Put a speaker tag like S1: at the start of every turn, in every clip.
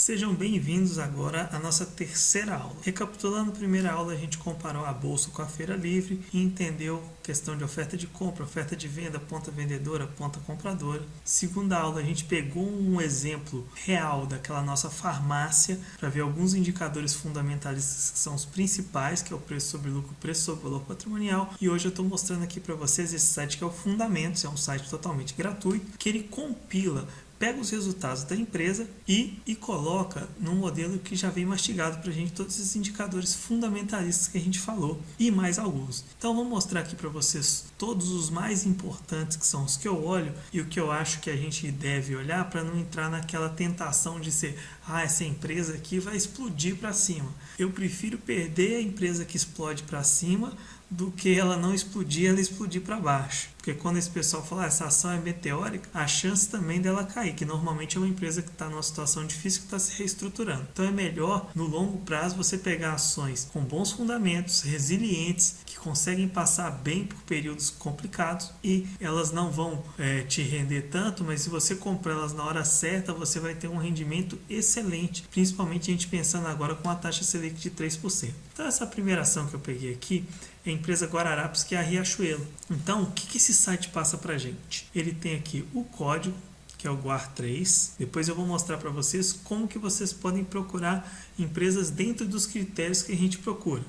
S1: Sejam bem-vindos agora à nossa terceira aula. Recapitulando a primeira aula, a gente comparou a bolsa com a feira livre e entendeu questão de oferta de compra, oferta de venda, ponta vendedora, ponta compradora. Segunda aula, a gente pegou um exemplo real daquela nossa farmácia para ver alguns indicadores fundamentalistas que são os principais, que é o preço sobre lucro, preço sobre valor patrimonial. E hoje eu estou mostrando aqui para vocês esse site que é o Fundamentos, é um site totalmente gratuito, que ele compila, pega os resultados da empresa e coloca num modelo que já vem mastigado para a gente todos esses indicadores fundamentalistas que a gente falou e mais alguns. Então vou mostrar aqui para vocês todos os mais importantes, que são os que eu olho e o que eu acho que a gente deve olhar para não entrar naquela tentação de ser essa empresa aqui vai explodir para cima. Eu prefiro perder a empresa que explode para cima do que ela não explodir, ela explodir para baixo. Porque quando esse pessoal fala essa ação é meteórica, a chance também dela cair, que normalmente é uma empresa que está numa situação difícil, que está se reestruturando. Então é melhor, no longo prazo, você pegar ações com bons fundamentos, resilientes, que conseguem passar bem por períodos complicados e elas não vão te render tanto, mas se você comprar elas na hora certa, você vai ter um rendimento excelente, principalmente a gente pensando agora com a taxa Selic de 3%. Então essa primeira ação que eu peguei aqui é a empresa Guararapes, que é a Riachuelo. Então, o que esse site passa para a gente? Ele tem aqui o código, que é o GUAR3. Depois eu vou mostrar para vocês como que vocês podem procurar empresas dentro dos critérios que a gente procura.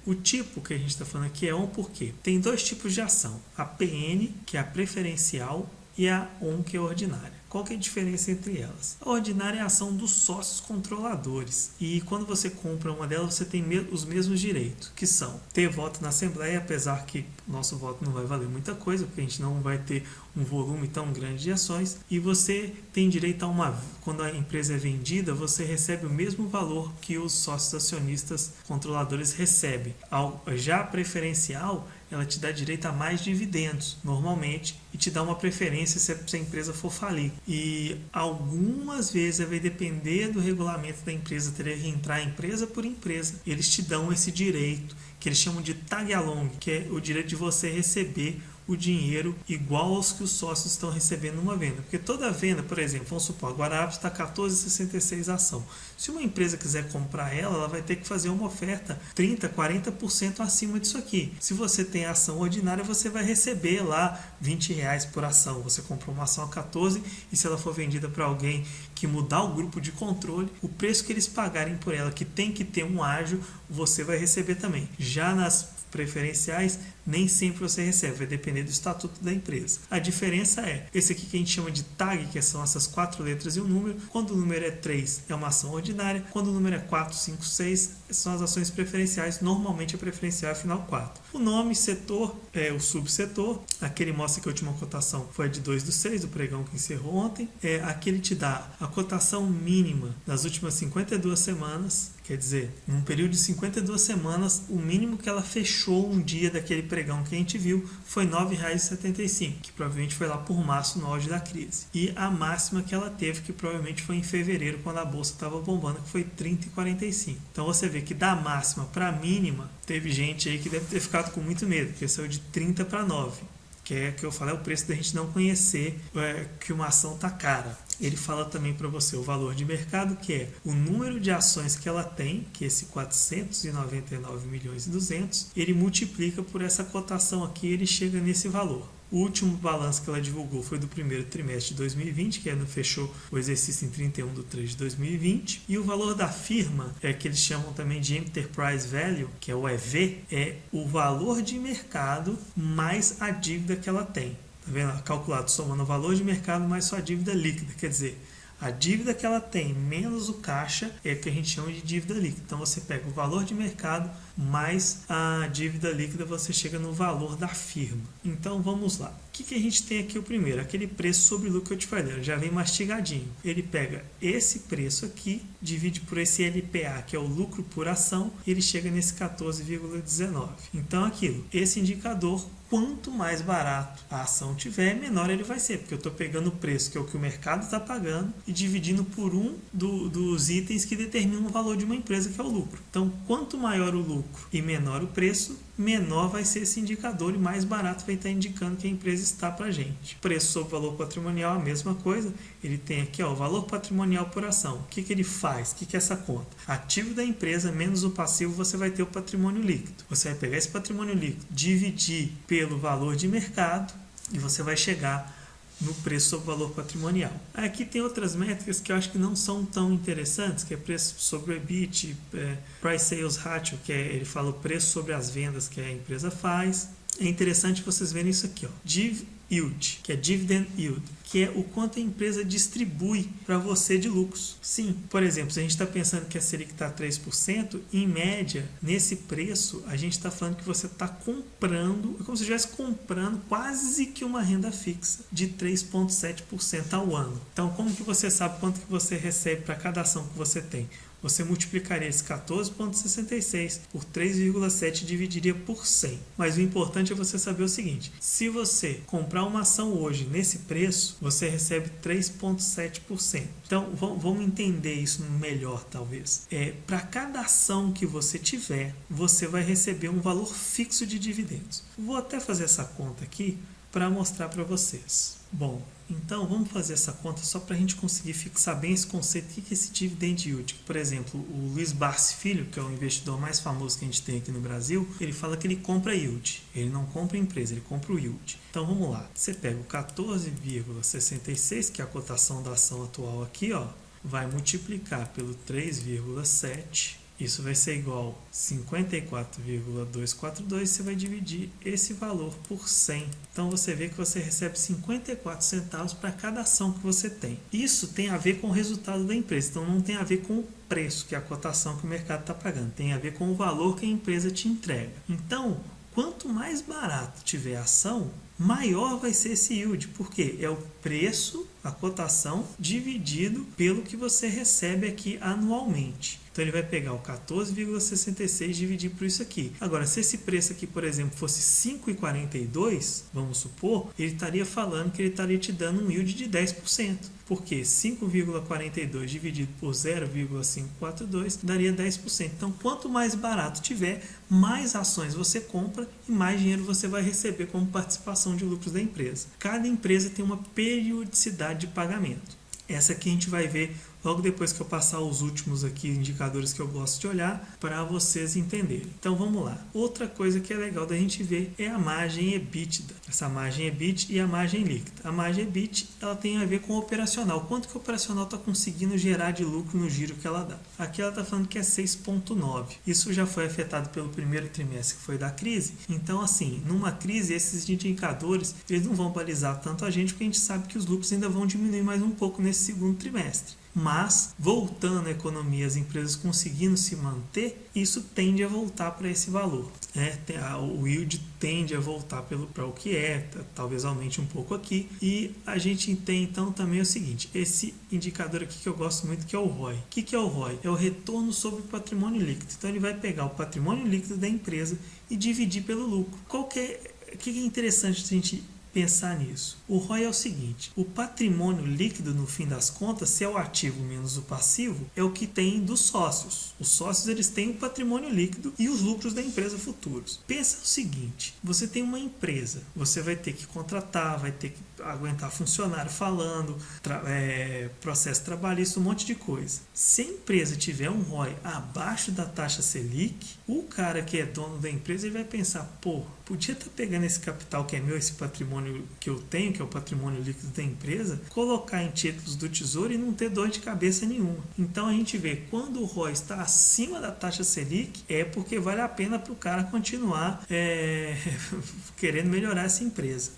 S1: O tipo que a gente está falando aqui é ON porque tem dois tipos de ação. A PN, que é a preferencial, e a ON, que é a ordinária. Qual que é a diferença entre elas? A ordinária é a ação dos sócios controladores. E quando você compra uma delas, você tem os mesmos direitos, que são ter voto na Assembleia, apesar que nosso voto não vai valer muita coisa, porque a gente não vai ter um volume tão grande de ações. E você tem direito a quando a empresa é vendida, você recebe o mesmo valor que os sócios acionistas controladores recebem. Já a preferencial, ela te dá direito a mais dividendos, normalmente, e te dá uma preferência se a empresa for falir. E algumas vezes vai depender do regulamento da empresa, teria que entrar empresa por empresa. Eles te dão esse direito, que eles chamam de tag along, que é o direito de você receber o dinheiro igual aos que os sócios estão recebendo numa venda. Porque toda venda, por exemplo, vamos supor, a Guararapes está 14,66 a ação. Se uma empresa quiser comprar ela vai ter que fazer uma oferta 30%, 40% acima disso aqui. Se você tem a ação ordinária, você vai receber lá R$20 por ação. Você comprou uma ação a 14 e se ela for vendida para alguém que mudar o grupo de controle, o preço que eles pagarem por ela, que tem que ter um ágio, você vai receber também. Já nas preferenciais, nem sempre você recebe, vai depender do estatuto da empresa. A diferença é, esse aqui que a gente chama de tag, que são essas 4 letras e um número. Quando o número é 3, é uma ação ordinária. Quando o número é 4, 5, 6, são as ações preferenciais. Normalmente a preferencial é final 4. O nome, setor, é o subsetor. Aqui ele mostra que a última cotação foi a de 2/6, do pregão que encerrou ontem. Aqui ele te dá a cotação mínima das últimas 52 semanas. Quer dizer, num período de 52 semanas, o mínimo que ela fechou um dia daquele pregão que a gente viu foi R$ 9,75, que provavelmente foi lá por março, no auge da crise. E a máxima que ela teve, que provavelmente foi em fevereiro, quando a bolsa estava bombando, que foi R$ 30,45. Então você vê que da máxima para a mínima, teve gente aí que deve ter ficado com muito medo, porque saiu de 30 para 9. Que é que eu falei, é o preço da gente não conhecer que uma ação está cara. Ele fala também para você o valor de mercado, que é o número de ações que ela tem, que é esse 499 milhões e 200, ele multiplica por essa cotação aqui, ele chega nesse valor. O último balanço que ela divulgou foi do primeiro trimestre de 2020, que fechou o exercício em 31/3 de 2020. E o valor da firma, que eles chamam também de Enterprise Value, que é o EV, é o valor de mercado mais a dívida que ela tem. Tá vendo? Calculado somando o valor de mercado mais sua dívida líquida. Quer dizer, a dívida que ela tem menos o caixa é o que a gente chama de dívida líquida. Então você pega o valor de mercado mais a dívida líquida, você chega no valor da firma. Então vamos lá. O que a gente tem aqui o primeiro? Aquele preço sobre lucro que eu te falei, já vem mastigadinho. Ele pega esse preço aqui, divide por esse LPA, que é o lucro por ação, e ele chega nesse 14,19. Então esse indicador, quanto mais barato a ação tiver, menor ele vai ser, porque eu estou pegando o preço, que é o que o mercado está pagando, e dividindo por um dos itens que determinam o valor de uma empresa, que é o lucro. Então, quanto maior o lucro e menor o preço, menor vai ser esse indicador e mais barato vai estar indicando que a empresa está para a gente. Preço sobre valor patrimonial, a mesma coisa. Ele tem aqui o valor patrimonial por ação. O que ele faz? O que é essa conta? Ativo da empresa menos o passivo, você vai ter o patrimônio líquido. Você vai pegar esse patrimônio líquido, dividir pelo valor de mercado e você vai chegar no preço sobre valor patrimonial. Aqui tem outras métricas que eu acho que não são tão interessantes, que é preço sobre o EBIT, Price Sales Ratio, que ele fala o preço sobre as vendas que a empresa faz. É interessante vocês verem isso aqui, Div Yield, que é Dividend Yield, que é o quanto a empresa distribui para você de lucros. Sim, por exemplo, se a gente está pensando que a Selic está 3%, em média, nesse preço, a gente está falando que você está comprando, é como se estivesse comprando quase que uma renda fixa de 3,7% ao ano. Então, como que você sabe quanto que você recebe para cada ação que você tem? Você multiplicaria esse 14,66 por 3,7 e dividiria por 100. Mas o importante é você saber o seguinte: se você comprar uma ação hoje nesse preço, você recebe 3,7%. Então, vamos entender isso melhor, talvez. Para cada ação que você tiver, você vai receber um valor fixo de dividendos. Vou até fazer essa conta aqui para mostrar para vocês. Bom, então vamos fazer essa conta só para a gente conseguir fixar bem esse conceito. O que é esse dividend yield? Por exemplo, o Luiz Barsi Filho, que é o investidor mais famoso que a gente tem aqui no Brasil, ele fala que ele compra yield. Ele não compra empresa, ele compra o yield. Então vamos lá. Você pega o 14,66, que é a cotação da ação atual aqui, vai multiplicar pelo 3,7. Isso vai ser igual a 54,242, você vai dividir esse valor por 100. Então você vê que você recebe 54 centavos para cada ação que você tem. Isso tem a ver com o resultado da empresa, então não tem a ver com o preço, que é a cotação que o mercado está pagando. Tem a ver com o valor que a empresa te entrega. Então, quanto mais barato tiver a ação, maior vai ser esse yield, porque é o preço, a cotação, dividido pelo que você recebe aqui anualmente. Então ele vai pegar o 14,66 e dividir por isso aqui. Agora, se esse preço aqui, por exemplo, fosse 5,42, vamos supor, ele estaria falando que ele estaria te dando um yield de 10%. Porque 5,42 dividido por 0,542 daria 10%. Então, quanto mais barato tiver, mais ações você compra e mais dinheiro você vai receber como participação de lucros da empresa. Cada empresa tem uma periodicidade de pagamento. Essa aqui a gente vai ver logo depois que eu passar os últimos aqui indicadores que eu gosto de olhar para vocês entenderem. Então vamos lá. Outra coisa que é legal da gente ver é a margem EBITDA. Essa margem EBIT e a margem líquida. A margem EBIT ela tem a ver com o operacional. Quanto que o operacional está conseguindo gerar de lucro no giro que ela dá. Aqui ela está falando que é 6,9. Isso já foi afetado pelo primeiro trimestre que foi da crise. Então assim, numa crise esses indicadores eles não vão balizar tanto a gente, porque a gente sabe que os lucros ainda vão diminuir mais um pouco nesse segundo trimestre. Mas, voltando à economia, as empresas conseguindo se manter, isso tende a voltar para esse valor. O yield tende a voltar para o que é, talvez aumente um pouco aqui. E a gente tem então também o seguinte, esse indicador aqui que eu gosto muito, que é o ROI. O que é o ROI? É o retorno sobre o patrimônio líquido. Então ele vai pegar o patrimônio líquido da empresa e dividir pelo lucro. O que é interessante a gente pensar nisso? O ROI é o seguinte: o patrimônio líquido, no fim das contas, se é o ativo menos o passivo, é o que tem dos sócios. Os sócios eles têm o patrimônio líquido e os lucros da empresa futuros. Pensa o seguinte: você tem uma empresa, você vai ter que contratar, vai ter que aguentar funcionário falando, processo trabalhista, um monte de coisa. Se a empresa tiver um ROI abaixo da taxa Selic, o cara que é dono da empresa ele vai pensar, podia estar pegando esse capital que é meu, esse patrimônio que eu tenho, que é o patrimônio líquido da empresa, colocar em títulos do Tesouro e não ter dor de cabeça nenhuma. Então a gente vê, quando o ROI está acima da taxa Selic, é porque vale a pena para o cara continuar querendo melhorar essa empresa.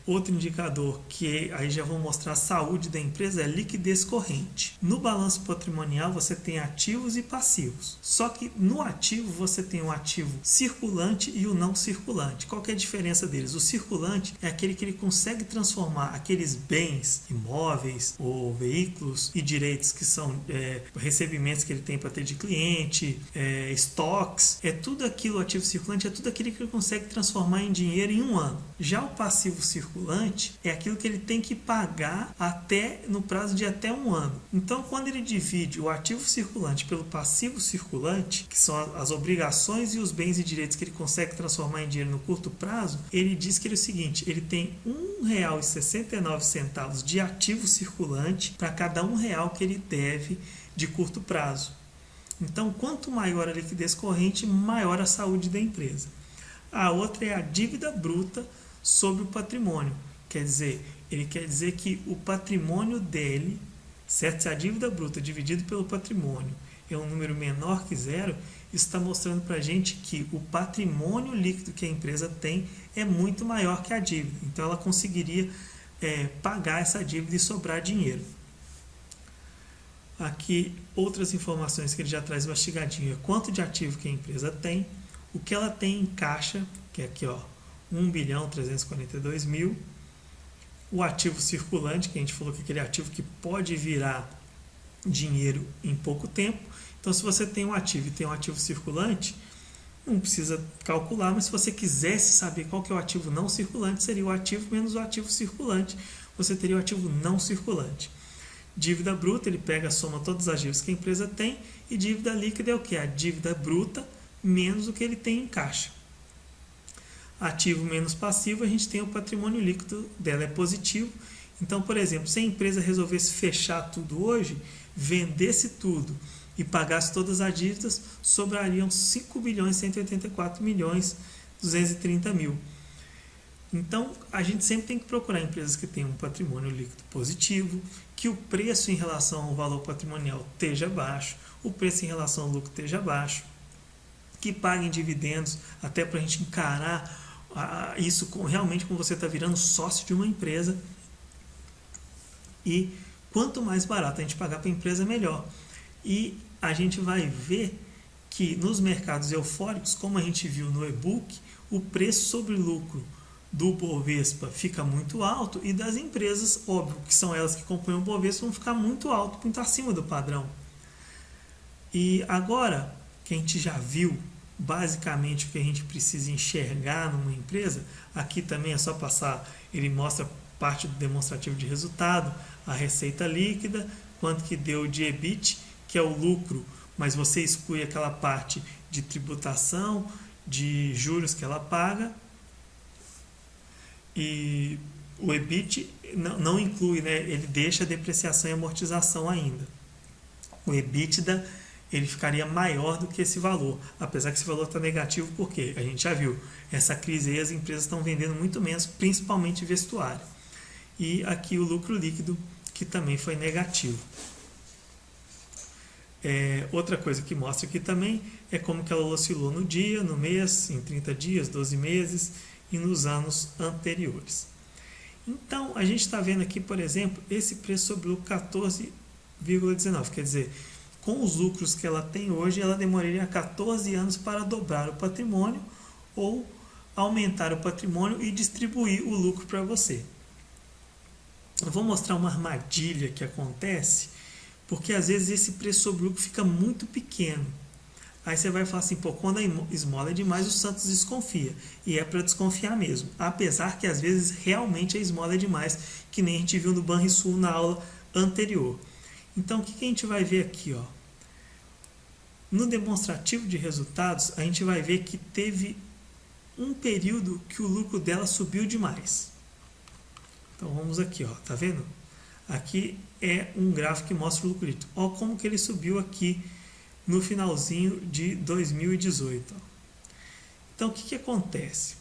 S1: Outro indicador que aí já vou mostrar a saúde da empresa é a liquidez corrente. No balanço patrimonial você tem ativos e passivos. Só que no ativo você tem o ativo circulante e o não circulante. Qual que é a diferença deles? O circulante é aquele que ele consegue transformar aqueles bens, imóveis ou veículos e direitos que são recebimentos que ele tem para ter de cliente, estoques, tudo aquilo, o ativo circulante é tudo aquilo que ele consegue transformar em dinheiro em um ano. Já o passivo circulante é aquilo que ele tem que pagar até no prazo de até 1 ano. Então, quando ele divide o ativo circulante pelo passivo circulante, que são as obrigações e os bens e direitos que ele consegue transformar em dinheiro no curto prazo, ele diz que ele é o seguinte, ele tem R$1,69 de ativo circulante para cada R$1 que ele deve de curto prazo. Então, quanto maior a liquidez corrente, maior a saúde da empresa. A outra é a dívida bruta sobre o patrimônio. Ele quer dizer que o patrimônio dele, certo? Se a dívida bruta dividido pelo patrimônio é um número menor que zero, isso está mostrando para a gente que o patrimônio líquido que a empresa tem é muito maior que a dívida. Então, ela conseguiria pagar essa dívida e sobrar dinheiro. Aqui, outras informações que ele já traz mastigadinho é quanto de ativo que a empresa tem, o que ela tem em caixa, que é aqui, ó, 1.342.000, o ativo circulante, que a gente falou que é aquele ativo que pode virar dinheiro em pouco tempo. Então, se você tem um ativo e tem um ativo circulante, não precisa calcular, mas se você quisesse saber qual que é o ativo não circulante, seria o ativo menos o ativo circulante, você teria o ativo não circulante. Dívida bruta, ele pega a soma de todas as dívidas que a empresa tem, e dívida líquida é o que? A dívida bruta menos o que ele tem em caixa. Ativo menos passivo, a gente tem o patrimônio líquido dela é positivo. Então, por exemplo, se a empresa resolvesse fechar tudo hoje, vendesse tudo e pagasse todas as dívidas, sobrariam 5.184.230.000. Então, a gente sempre tem que procurar empresas que tenham um patrimônio líquido positivo, que o preço em relação ao valor patrimonial esteja baixo, o preço em relação ao lucro esteja baixo, que paguem dividendos, até para a gente encarar isso realmente como você está virando sócio de uma empresa. E quanto mais barato a gente pagar para a empresa, melhor. E a gente vai ver que nos mercados eufóricos, como a gente viu no e-book, o preço sobre lucro do Bovespa fica muito alto e das empresas, óbvio, que são elas que compõem o Bovespa, vão ficar muito alto, muito acima do padrão. E agora que a gente já viu basicamente o que a gente precisa enxergar numa empresa, aqui também é só passar, ele mostra parte do demonstrativo de resultado, a receita líquida, quanto que deu de EBIT, que é o lucro, mas você exclui aquela parte de tributação, de juros que ela paga, e o EBIT não inclui, né? Ele deixa a depreciação e amortização ainda. O EBITDA ele ficaria maior do que esse valor, apesar que esse valor está negativo, porque a gente já viu, essa crise aí as empresas estão vendendo muito menos, principalmente vestuário. E aqui o lucro líquido, que também foi negativo. Outra coisa que mostra aqui também é como que ela oscilou no dia, no mês, em 30 dias, 12 meses e nos anos anteriores. Então, a gente está vendo aqui, por exemplo, esse preço sobre lucro 14,19, quer dizer, com os lucros que ela tem hoje, ela demoraria 14 anos para dobrar o patrimônio ou aumentar o patrimônio e distribuir o lucro para você. Eu vou mostrar uma armadilha que acontece, porque às vezes esse preço sobre lucro fica muito pequeno. Aí você vai falar assim, pô, quando a esmola é demais, o Santos desconfia. E é para desconfiar mesmo. Apesar que às vezes realmente a esmola é demais, que nem a gente viu no Banrisul na aula anterior. Então, o que a gente vai ver aqui? Ó? No demonstrativo de resultados, a gente vai ver que teve um período que o lucro dela subiu demais. Então, vamos aqui, ó, tá vendo? Aqui é um gráfico que mostra o lucro líquido. Olha como que ele subiu aqui no finalzinho de 2018. Então, o que acontece?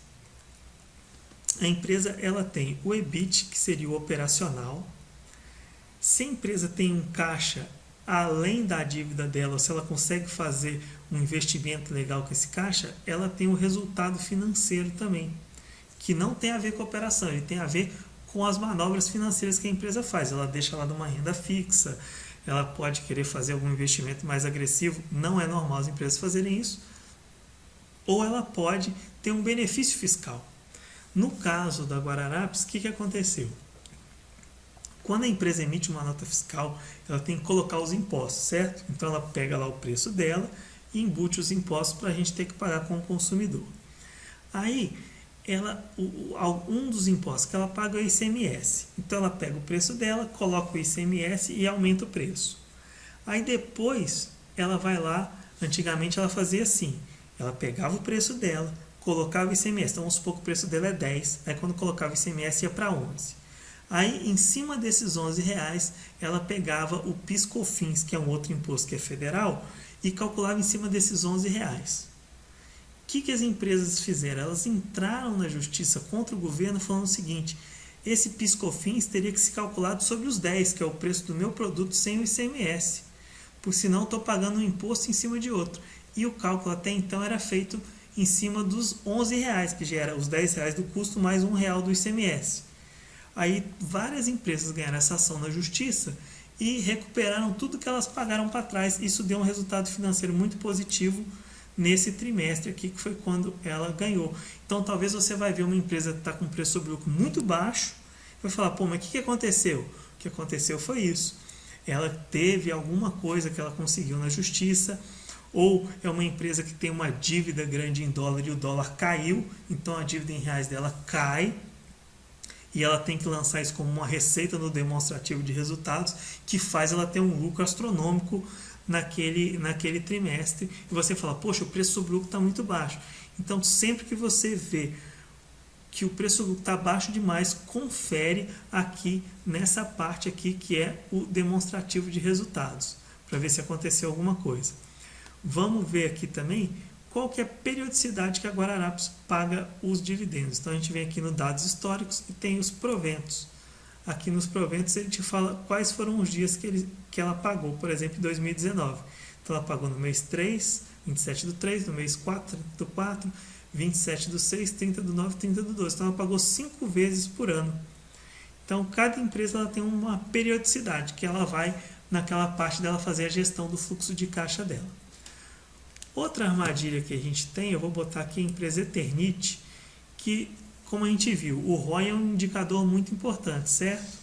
S1: A empresa ela tem o EBIT, que seria o operacional. Se a empresa tem um caixa além da dívida dela, ou se ela consegue fazer um investimento legal com esse caixa, ela tem um resultado financeiro também, que não tem a ver com a operação, ele tem a ver com as manobras financeiras que a empresa faz. Ela deixa lá de uma renda fixa, ela pode querer fazer algum investimento mais agressivo, não é normal as empresas fazerem isso, ou ela pode ter um benefício fiscal. No caso da Guararapes, o que aconteceu? Quando a empresa emite uma nota fiscal, ela tem que colocar os impostos, certo? Então ela pega lá o preço dela e embute os impostos para a gente ter que pagar como consumidor. Aí um dos impostos que ela paga é o ICMS. Então ela pega o preço dela, coloca o ICMS e aumenta o preço. Aí depois ela vai lá, antigamente ela fazia assim, ela pegava o preço dela, colocava o ICMS, então vamos supor que o preço dela é 10, aí quando colocava o ICMS ia para 11. Aí, em cima desses R$11, ela pegava o PIS/COFINS, que é um outro imposto que é federal, e calculava em cima desses R$11. O que as empresas fizeram? Elas entraram na justiça contra o governo falando o seguinte: esse PIS/COFINS teria que ser calculado sobre os 10, que é o preço do meu produto sem o ICMS, porque senão estou pagando um imposto em cima de outro. E o cálculo até então era feito em cima dos R$11, que já era os R$10 do custo mais R$1 do ICMS. Aí várias empresas ganharam essa ação na justiça e recuperaram tudo que elas pagaram para trás. Isso deu um resultado financeiro muito positivo nesse trimestre aqui, que foi quando ela ganhou. Então talvez você vai ver uma empresa que está com preço sobre lucro muito baixo e vai falar, pô, mas o que aconteceu? O que aconteceu foi isso. Ela teve alguma coisa que ela conseguiu na justiça, ou é uma empresa que tem uma dívida grande em dólar e o dólar caiu, então a dívida em reais dela cai, e ela tem que lançar isso como uma receita no demonstrativo de resultados, que faz ela ter um lucro astronômico naquele trimestre. E você fala, poxa, o preço sobre lucro está muito baixo. Então, sempre que você vê que o preço sobre lucro está baixo demais, confere aqui nessa parte aqui, que é o demonstrativo de resultados, para ver se aconteceu alguma coisa. Vamos ver aqui também qual que é a periodicidade que a Guararapes paga os dividendos. Então a gente vem aqui no dados históricos e tem os proventos. Aqui nos proventos a gente fala quais foram os dias que ela pagou, por exemplo, em 2019. Então ela pagou no mês 3, 27 do 3, no mês 4 do 4, 27 do 6, 30 do 9, 30 do 12. Então ela pagou 5 vezes por ano. Então cada empresa ela tem uma periodicidade que ela vai naquela parte dela fazer a gestão do fluxo de caixa dela. Outra armadilha que a gente tem, eu vou botar aqui a empresa Eternit, que, como a gente viu, o ROI é um indicador muito importante, certo?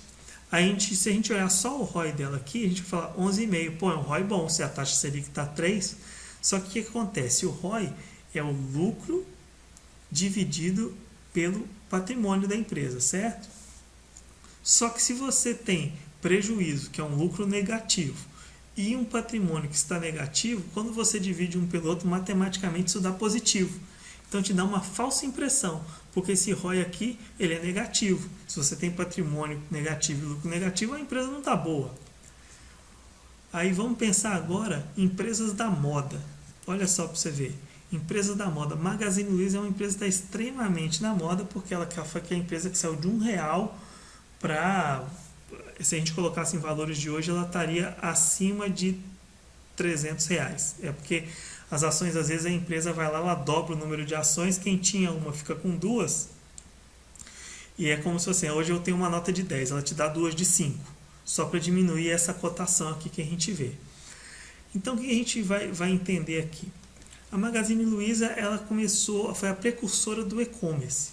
S1: Se a gente olhar só o ROI dela aqui, a gente vai falar 11,5. Pô, é um ROI bom, se a taxa Selic está 3. Só que o que acontece? O ROI é o lucro dividido pelo patrimônio da empresa, certo? Só que se você tem prejuízo, que é um lucro negativo, e um patrimônio que está negativo, quando você divide um pelo outro, matematicamente isso dá positivo. Então te dá uma falsa impressão, porque esse ROI aqui ele é negativo. Se você tem patrimônio negativo e lucro negativo, a empresa não está boa. Aí vamos pensar agora em empresas da moda. Olha só para você ver. Empresas da moda. Magazine Luiza é uma empresa que está extremamente na moda, porque ela foi a empresa que saiu de R$1 para... Se a gente colocasse em valores de hoje, ela estaria acima de R$300. É porque as ações, às vezes, a empresa vai lá, ela dobra o número de ações, quem tinha uma fica com duas, e é como se fosse, hoje eu tenho uma nota de 10, ela te dá duas de 5, só para diminuir essa cotação aqui que a gente vê. Então, o que a gente vai entender aqui? A Magazine Luiza, ela foi a precursora do e-commerce,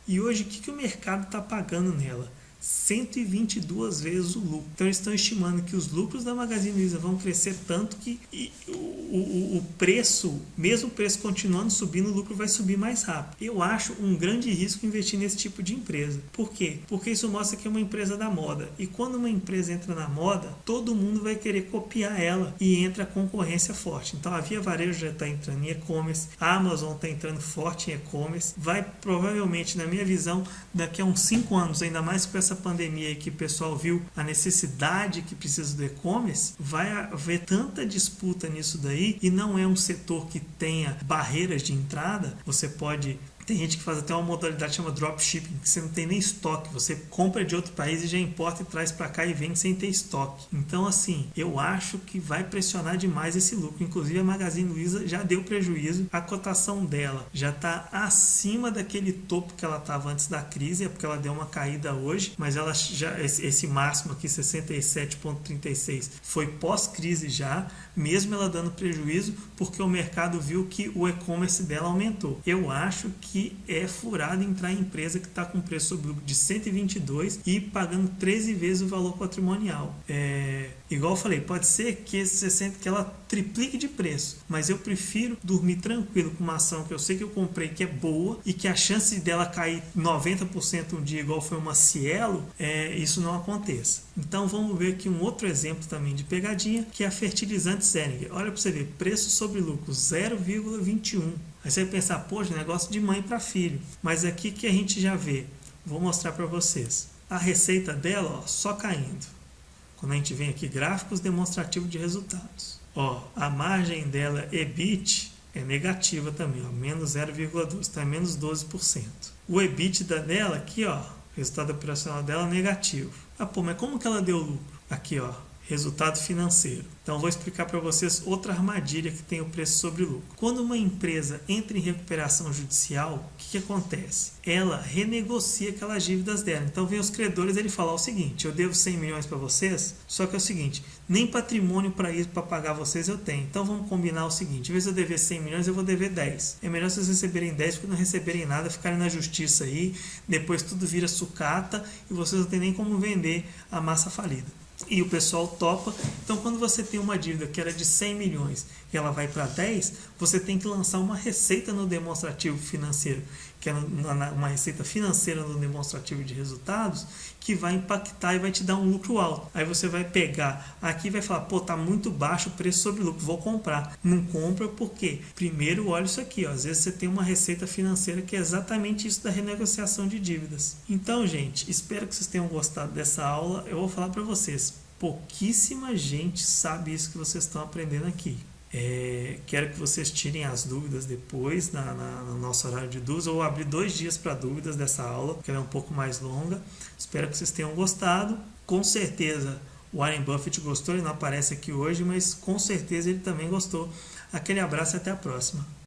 S1: e hoje, o que o mercado está pagando nela? 122 vezes o lucro. Então eles estão estimando que os lucros da Magazine Luiza vão crescer tanto que o preço, mesmo o preço continuando subindo, o lucro vai subir mais rápido. Eu acho um grande risco investir nesse tipo de empresa. Por quê? Porque isso mostra que é uma empresa da moda. E quando uma empresa entra na moda, todo mundo vai querer copiar ela e entra a concorrência forte. Então a Via Varejo já está entrando em e-commerce, a Amazon está entrando forte em e-commerce, vai provavelmente, na minha visão, daqui a uns 5 anos, ainda mais com essa pandemia aí que o pessoal viu a necessidade que precisa do e-commerce, vai haver tanta disputa nisso daí, e não é um setor que tenha barreiras de entrada. Você pode... Tem gente que faz até uma modalidade que chama dropshipping, que você não tem nem estoque, você compra de outro país e já importa e traz para cá e vende sem ter estoque. Então, assim, eu acho que vai pressionar demais esse lucro. Inclusive, a Magazine Luiza já deu prejuízo, a cotação dela já está acima daquele topo que ela estava antes da crise, é porque ela deu uma caída hoje, mas ela já, esse máximo aqui, 67,36, foi pós-crise já, mesmo ela dando prejuízo, porque o mercado viu que o e-commerce dela aumentou. Eu acho que que é furado entrar em empresa que está com preço sobre lucro de 122 e pagando 13 vezes o valor patrimonial. Igual eu falei, pode ser que que ela triplique de preço, mas eu prefiro dormir tranquilo com uma ação que eu sei que eu comprei que é boa e que a chance dela cair 90% um dia, igual foi uma Cielo, isso não aconteça. Então vamos ver aqui um outro exemplo também de pegadinha, que é a fertilizante Zehringer. Olha para você ver, preço sobre lucro 0,21. Aí você vai pensar, poxa, negócio de mãe para filho. Mas aqui que a gente já vê, vou mostrar para vocês. A receita dela, ó, só caindo. Quando a gente vem aqui, gráficos demonstrativos de resultados. Ó, a margem dela, EBIT, é negativa também, ó, menos 0,12, está menos 12%. O EBITDA dela aqui, ó, resultado operacional dela negativo. Mas como que ela deu lucro? Aqui, ó, resultado financeiro. Então, vou explicar para vocês outra armadilha que tem o preço sobre lucro. Quando uma empresa entra em recuperação judicial, o que acontece? Ela renegocia aquelas dívidas dela. Então, vem os credores e ele fala o seguinte, eu devo 100 milhões para vocês, só que é o seguinte, nem patrimônio para isso, para pagar vocês eu tenho. Então, vamos combinar o seguinte, em vez de eu dever 100 milhões, eu vou dever 10. É melhor vocês receberem 10 porque não receberem nada, ficarem na justiça aí, depois tudo vira sucata e vocês não tem nem como vender a massa falida. E o pessoal topa. Então, quando você tem uma dívida que era de 100 milhões e ela vai para 10, você tem que lançar uma receita no demonstrativo financeiro, que é uma receita financeira no demonstrativo de resultados, que vai impactar e vai te dar um lucro alto. Aí você vai pegar aqui e vai falar, pô, tá muito baixo o preço sobre lucro, vou comprar. Não compra porque, primeiro, olha isso aqui, ó, às vezes você tem uma receita financeira que é exatamente isso da renegociação de dívidas. Então, gente, espero que vocês tenham gostado dessa aula. Eu vou falar para vocês, pouquíssima gente sabe isso que vocês estão aprendendo aqui. Quero que vocês tirem as dúvidas depois no nosso horário de dúvidas. Eu vou abrir 2 dias para dúvidas dessa aula, porque ela é um pouco mais longa. Espero que vocês tenham gostado. Com certeza o Warren Buffett gostou, ele não aparece aqui hoje, mas com certeza ele também gostou. Aquele abraço e até a próxima.